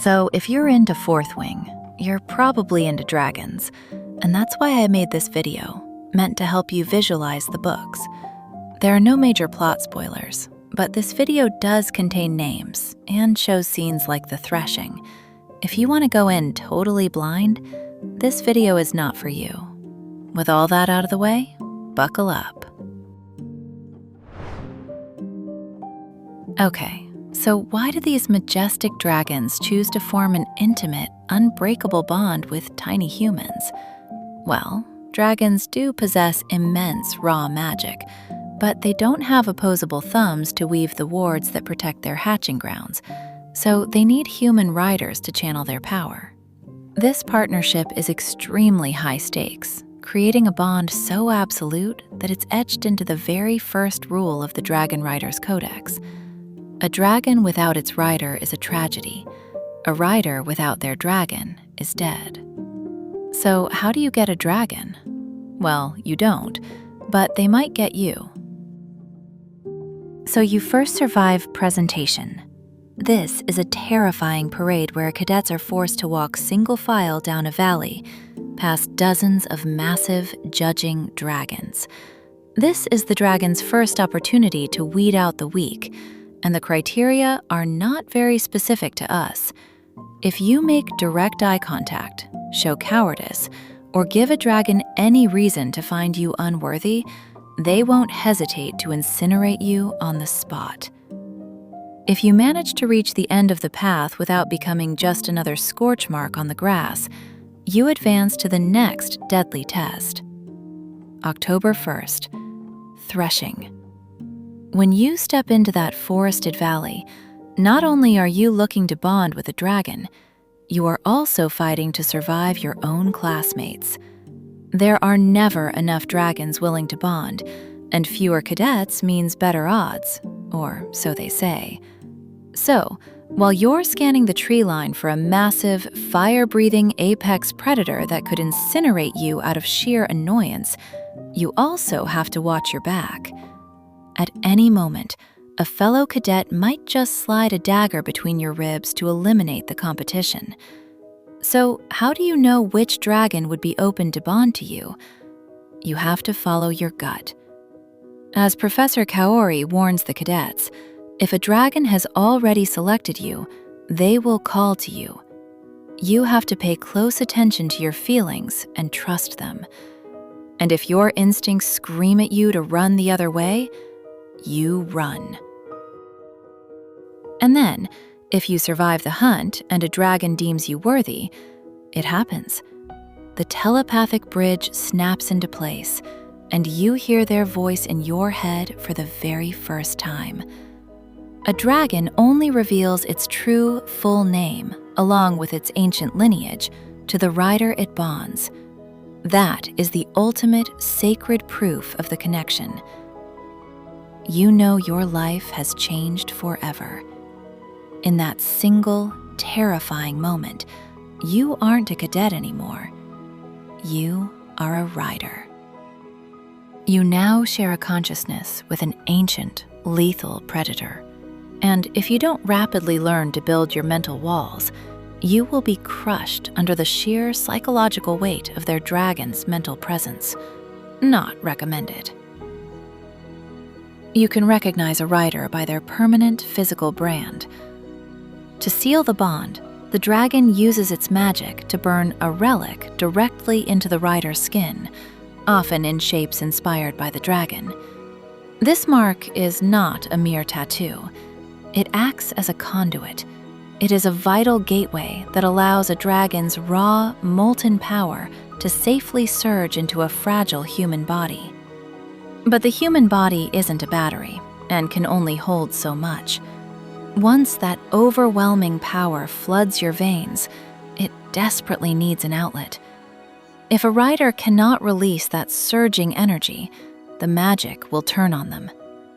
So if you're into Fourth Wing, you're probably into dragons, and that's why I made this video, meant to help you visualize the books. There are no major plot spoilers, but this video does contain names and shows scenes like the Threshing. If you want to go in totally blind, this video is not for you. With all that out of the way, buckle up. Okay, so why do these majestic dragons choose to form an intimate, unbreakable bond with tiny humans? Well, dragons do possess immense raw magic, but they don't have opposable thumbs to weave the wards that protect their hatching grounds, so they need human riders to channel their power. This partnership is extremely high stakes, creating a bond so absolute that it's etched into the very first rule of the Dragon Rider's Codex. A dragon without its rider is a tragedy. A rider without their dragon is dead. So how do you get a dragon? Well, you don't, but they might get you. So you first survive presentation. This is a terrifying parade where cadets are forced to walk single file down a valley, past dozens of massive, judging dragons. This is the dragon's first opportunity to weed out the weak, and the criteria are not very specific to us. If you make direct eye contact, show cowardice, or give a dragon any reason to find you unworthy, they won't hesitate to incinerate you on the spot. If you manage to reach the end of the path without becoming just another scorch mark on the grass, you advance to the next deadly test. October 1st, Threshing. When you step into that forested valley, not only are you looking to bond with a dragon, you are also fighting to survive your own classmates. There are never enough dragons willing to bond, and fewer cadets means better odds, or so they say. So, while you're scanning the tree line for a massive, fire-breathing apex predator that could incinerate you out of sheer annoyance, you also have to watch your back. At any moment, a fellow cadet might just slide a dagger between your ribs to eliminate the competition. So, how do you know which dragon would be open to bond to you? You have to follow your gut. As Professor Kaori warns the cadets, if a dragon has already selected you, they will call to you. You have to pay close attention to your feelings and trust them. And if your instincts scream at you to run the other way, you run. And then, if you survive the hunt and a dragon deems you worthy, it happens. The telepathic bridge snaps into place, and you hear their voice in your head for the very first time. A dragon only reveals its true, full name, along with its ancient lineage, to the rider it bonds. That is the ultimate sacred proof of the connection. You know your life has changed forever. In that single, terrifying moment, you aren't a cadet anymore. You are a rider. You now share a consciousness with an ancient, lethal predator. And if you don't rapidly learn to build your mental walls, you will be crushed under the sheer psychological weight of their dragon's mental presence. Not recommended. You can recognize a rider by their permanent physical brand. To seal the bond, the dragon uses its magic to burn a relic directly into the rider's skin, often in shapes inspired by the dragon. This mark is not a mere tattoo. It acts as a conduit. It is a vital gateway that allows a dragon's raw, molten power to safely surge into a fragile human body. But the human body isn't a battery and can only hold so much. Once that overwhelming power floods your veins, it desperately needs an outlet. If a rider cannot release that surging energy, the magic will turn on them,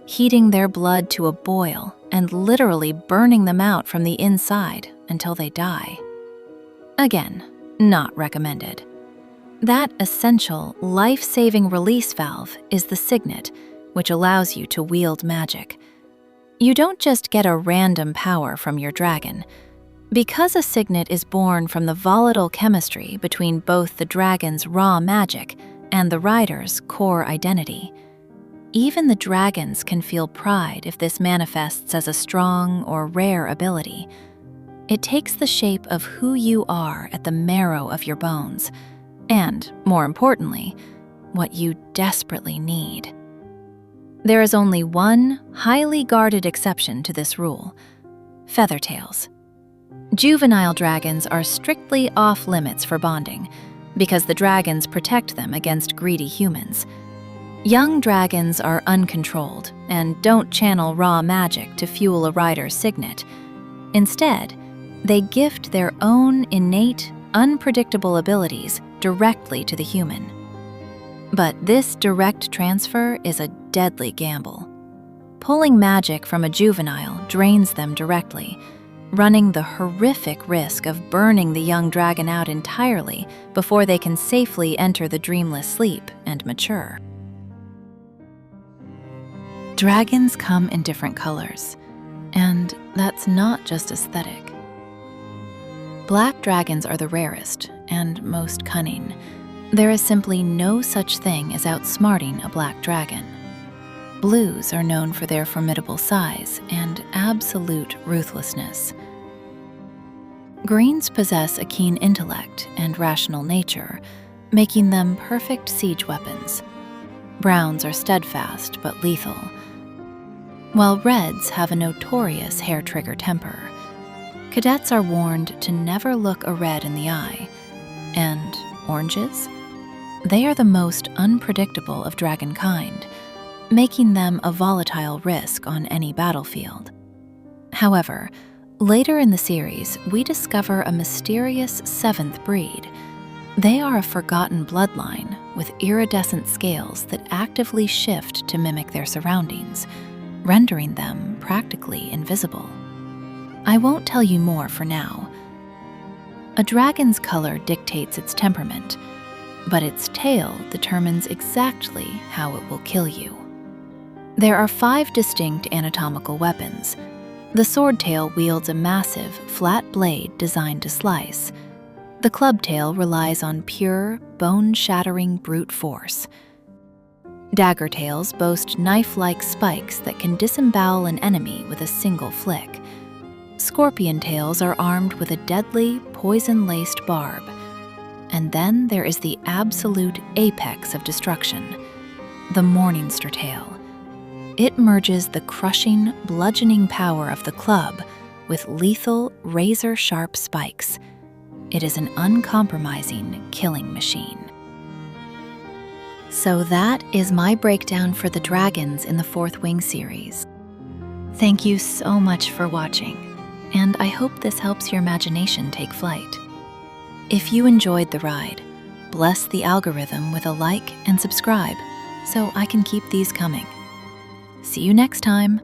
heating their blood to a boil and literally burning them out from the inside until they die. Again, not recommended. That essential, life-saving release valve is the Signet, which allows you to wield magic. You don't just get a random power from your dragon. Because a signet is born from the volatile chemistry between both the dragon's raw magic and the rider's core identity, even the dragons can feel pride if this manifests as a strong or rare ability. It takes the shape of who you are at the marrow of your bones, and, more importantly, what you desperately need. There is only one highly guarded exception to this rule: Feathertails. Juvenile dragons are strictly off-limits for bonding, because the dragons protect them against greedy humans. Young dragons are uncontrolled and don't channel raw magic to fuel a rider's signet. Instead, they gift their own innate, unpredictable abilities directly to the human. But this direct transfer is a deadly gamble. Pulling magic from a juvenile drains them directly, running the horrific risk of burning the young dragon out entirely before they can safely enter the dreamless sleep and mature. Dragons come in different colors, and that's not just aesthetic. Black dragons are the rarest and most cunning. There is simply no such thing as outsmarting a black dragon. Blues are known for their formidable size and absolute ruthlessness. Greens possess a keen intellect and rational nature, making them perfect siege weapons. Browns are steadfast but lethal, while reds have a notorious hair-trigger temper. Cadets are warned to never look a red in the eye. And oranges? They are the most unpredictable of dragon kind, making them a volatile risk on any battlefield. However, later in the series, we discover a mysterious seventh breed. They are a forgotten bloodline with iridescent scales that actively shift to mimic their surroundings, rendering them practically invisible. I won't tell you more for now. A dragon's color dictates its temperament, but its tail determines exactly how it will kill you. There are 5 distinct anatomical weapons. The swordtail wields a massive, flat blade designed to slice. The clubtail relies on pure, bone-shattering brute force. Daggertails boast knife-like spikes that can disembowel an enemy with a single flick. Scorpion tails are armed with a deadly, poison-laced barb. And then there is the absolute apex of destruction, the Morningstar tail. It merges the crushing, bludgeoning power of the club with lethal, razor-sharp spikes. It is an uncompromising killing machine. So that is my breakdown for the dragons in the Fourth Wing series. Thank you so much for watching, and I hope this helps your imagination take flight. If you enjoyed the ride, bless the algorithm with a like and subscribe so I can keep these coming. See you next time.